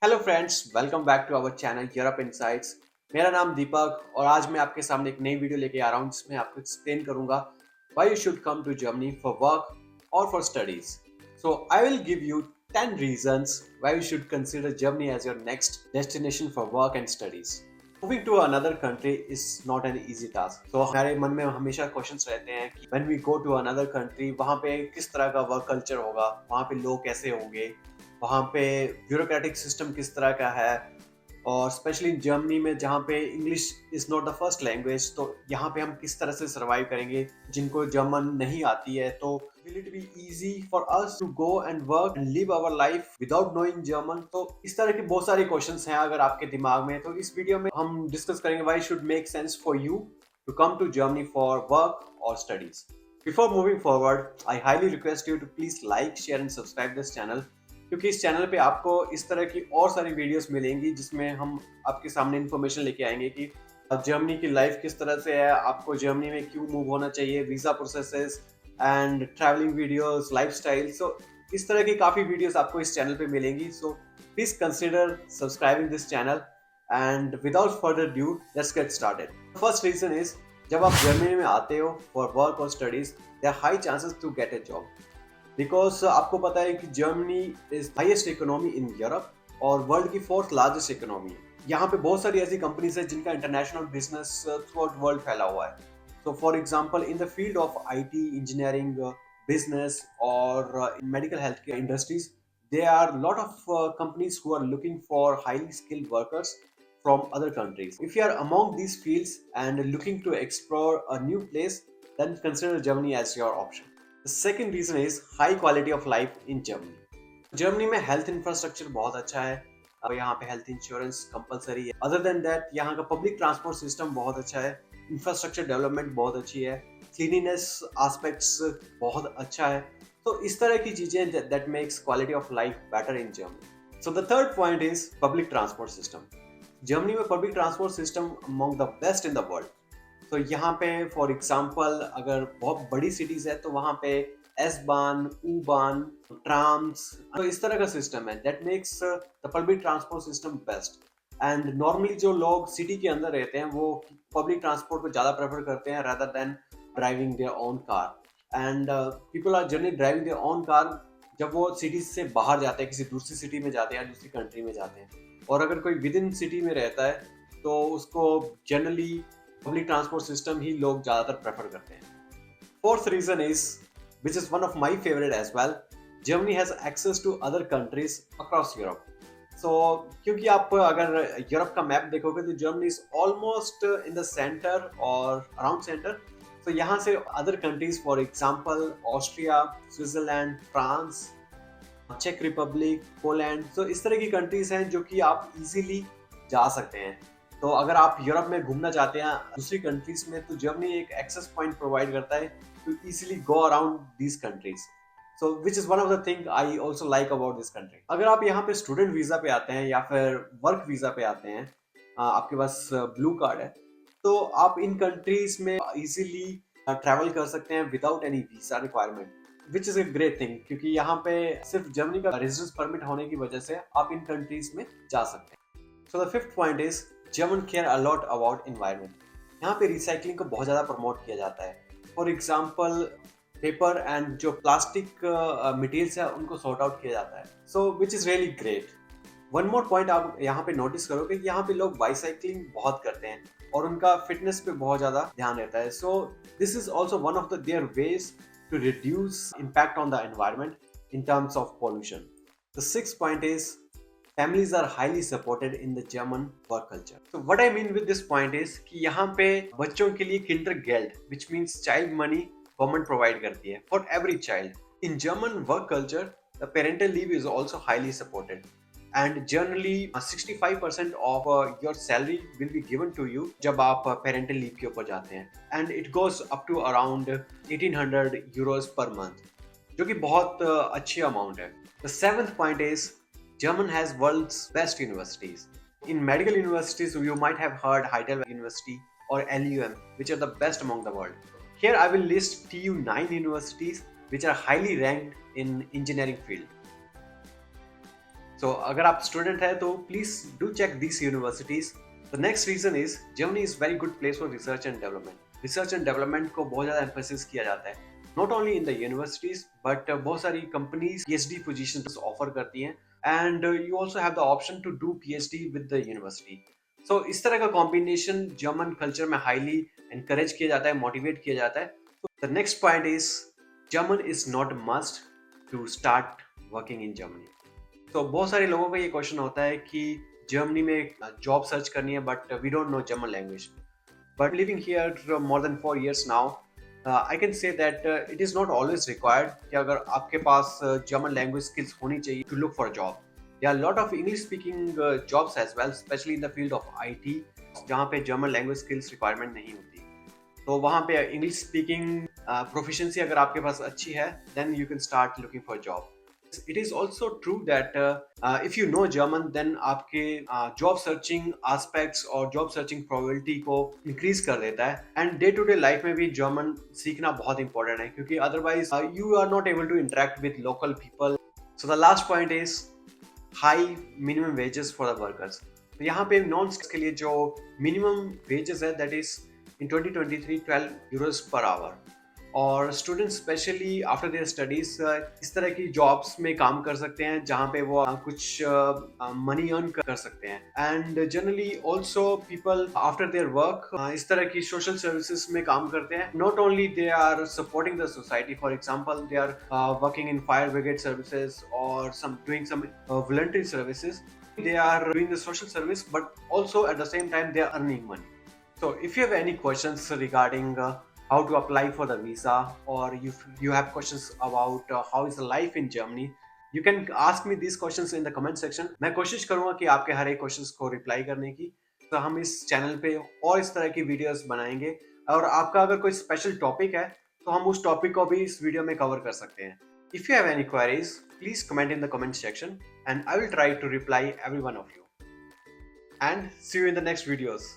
Hello friends, welcome back to our channel Europe insights. मेरा नाम दीपक और आज मैं आपके सामने एक नई वीडियो लेके आ रहा हूँ जिसमें आपको एक्सप्लेन करूंगा why you should come to Germany for work और for studies. So I will give you 10 reasons why you should consider Germany as your next destination for work and studies. Moving to another country is not an easy task. तो हमारे मन में हमेशा questions रहते हैं कि when we go to another country वहाँ पे किस तरह का वर्क कल्चर होगा, वहाँ पे लोग कैसे होंगे, वहाँ पे ब्यूरोक्रेटिक सिस्टम किस तरह का है, और स्पेशली जर्मनी में जहाँ पे English is not the first language, तो यहाँ पे हम किस तरह से सरवाइव करेंगे जिनको जर्मन नहीं आती है। तो will it be easy for us to go and work and live our life without knowing German. तो इस तरह के बहुत सारे क्वेश्चंस हैं अगर आपके दिमाग में, तो इस वीडियो में हम डिस्कस करेंगे why should make sense for you to come to Germany for work और studies. Before moving forward, I highly request you to please like, share and subscribe this channel, क्योंकि इस चैनल पे आपको इस तरह की और सारी वीडियोस मिलेंगी जिसमें हम आपके सामने इन्फॉर्मेशन लेके आएंगे कि जर्मनी की लाइफ किस तरह से है, आपको जर्मनी में क्यों मूव होना चाहिए, visa processes and travelling videos, lifestyle. So इस तरह की काफ़ी वीडियोस आपको इस चैनल पे मिलेंगी। So please consider subscribing this channel and without further due let's get started. First reason is, जब आप जर्मनी में आते हो फॉर वर्क और studies, there are high chances to get a job, because आपको पता है कि Germany is highest economy in Europe और वर्ल्ड की फोर्थ लार्जेस्ट इकोनॉमी है। यहाँ पे बहुत सारी ऐसी कंपनीज है जिनका international business throughout world फैला हुआ है। तो for example in the field of IT, engineering, business और medical health care industries, there are a lot of companies who are looking for highly skilled workers from other countries. If you are among these fields and looking to explore a new place, then consider Germany as your option. The second reason is high quality of life in Germany. Germany में health infrastructure बहुत अच्छा है। अब यहाँ पे health insurance compulsory है। Other than that यहाँ का पब्लिक ट्रांसपोर्ट सिस्टम बहुत अच्छा है, इंफ्रास्ट्रक्चर डेवलपमेंट बहुत अच्छी है, क्लीनिनेस एस्पेक्ट्स बहुत अच्छा है। तो इस तरह की चीजें that makes quality of life better in Germany. So the third point is public transport system. Germany में public transport system among the best in the world. तो यहाँ पे फॉर एग्जांपल अगर बहुत बड़ी सिटीज है तो वहाँ पे एस बान, ऊ बान, ट्राम्स, तो इस तरह का सिस्टम है that makes the public transport system best. And normally जो लोग सिटी के अंदर रहते हैं वो पब्लिक ट्रांसपोर्ट को ज़्यादा प्रेफर करते हैं rather than driving their own car. And people are generally driving their own car जब वो सिटी से बाहर जाते हैं, किसी दूसरी सिटी में जाते हैं या दूसरी कंट्री में जाते हैं। और अगर कोई विद इन सिटी में रहता है तो उसको जनरली पब्लिक ट्रांसपोर्ट सिस्टम ही लोग ज़्यादातर प्रेफर करते हैं। Fourth reason is, which is one of my favourite as well, Germany has access to other countries across Europe. So क्योंकि आप अगर यूरोप का मैप देखोगे तो Germany is almost in the centre और अराउंड सेंटर। तो यहाँ से other countries for example Austria, Switzerland, France, चेक रिपब्लिक, पोलैंड, तो इस तरह की कंट्रीज हैं जो कि आप इजीली जा सकते हैं। तो अगर आप यूरोप में घूमना चाहते हैं दूसरी कंट्रीज में, तो जर्मनी एक एक्सेस पॉइंट प्रोवाइड करता है to easily go around these countries. So which is one of the thing I also like about this country. अगर आप यहाँ पे स्टूडेंट वीज़ा पे आते हैं या फिर वर्क वीज़ा पे आते हैं, आपके पास ब्लू कार्ड है, तो आप इन कंट्रीज में इजीली ट्रैवल कर सकते हैं without any visa requirement, which is a great thing, क्योंकि यहाँ पे सिर्फ जर्मनी का रेजिडेंस परमिट होने की वजह से आप इन कंट्रीज में जा सकते हैं। So the fifth point is, German care a lot about environment. यहाँ पे रिसाइकलिंग को बहुत ज़्यादा प्रमोट किया जाता है। फॉर एग्जाम्पल पेपर एंड जो प्लास्टिक मटेरियल्स है उनको सॉर्ट आउट किया जाता है। So which is really great. One more point आप यहाँ पे नोटिस करोगे कि यहाँ पे लोग बाईसाइकिलिंग बहुत करते हैं और उनका फिटनेस पे बहुत ज़्यादा ध्यान रहता है। So this is also one of the their ways to reduce impact on the environment in terms of pollution. The sixth point is, families are highly supported in the German work culture. So what I mean with this point is कि यहाँ पे बच्चों के लिए Kindergeld, which means child money, government provide करती है for every child. In German work culture, the parental leave is also highly supported. And generally 65% of your salary will be given to you जब आप parental leave के ऊपर जाते हैं, and it goes up to around 1800 euros per month, जो कि बहुत अच्छी अमाउंट है। The seventh point is, German has world's best universities. In medical universities, you might have heard Heidelberg University or LUM, which are the best among the world. Here I will list TU9 universities which are highly ranked in engineering field. So अगर आप student है तो please do check this universities. The next reason is Germany is very good place for research and development. Research and development को बहुत ज्यादा emphasis किया जाता है, not only in the universities but बहुत सारी कंपनीज पीएचडी पोजीशंस ऑफर करती हैं, and you also have the option to do PhD with the university. So इस तरह का कॉम्बिनेशन जर्मन कल्चर में हाईली एनकरेज किया जाता है, मोटिवेट किया जाता है. The next point is German is not must to start working in Germany. तो बहुत सारे लोगों का ये क्वेश्चन होता है कि जर्मनी में जॉब सर्च करनी है but we don't know German language. But living here more than 4 years now, I can say that it is not always required कि अगर आपके पास जर्मन लैंग्वेज स्किल्स होनी चाहिए to look for job. There are lot of English speaking jobs as well, specially in the field of IT, जहाँ पे German language skills requirement नहीं होती. तो वहाँ पे इंग्लिश स्पीकिंग प्रोफिशिएंसी अगर आपके पास अच्छी है, then you can start looking for job. It is also true that if you know German, then आपके job searching aspects और job searching probability को increase कर देता है. And day to day life में भी German सीखना बहुत important है, क्योंकि otherwise you are not able to interact with local people. So the last point is high minimum wages for the workers. तो यहाँ पे नॉन के लिए जो minimum wages है, that is in 2023 €12 per hour. और students specially after their studies इस तरह की जॉब्स में काम कर सकते हैं जहाँ पे वो कुछ मनी अर्न कर सकते हैं. And generally also people after their work इस तरह की सोशल सर्विसेज में काम करते हैं. Not only they are supporting the society, for example they are working in fire brigade services और some doing some voluntary services. They are doing the social service, but also at the same time they are earning money. So if you have any questions regarding how to apply for the visa, or if you have questions about how is the life in Germany, you can ask me these questions in the comment section. मैं कोशिश करूंगा कि आपके हर एक questions को reply करने की. तो हम इस चैनल पे और इस तरह की वीडियोस बनाएंगे, और आपका अगर कोई स्पेशल टॉपिक है तो हम उस टॉपिक को भी इस वीडियो में कवर कर सकते हैं. If you have any queries, please comment in the comment section and I will try to reply every one of you. And see you in the next videos.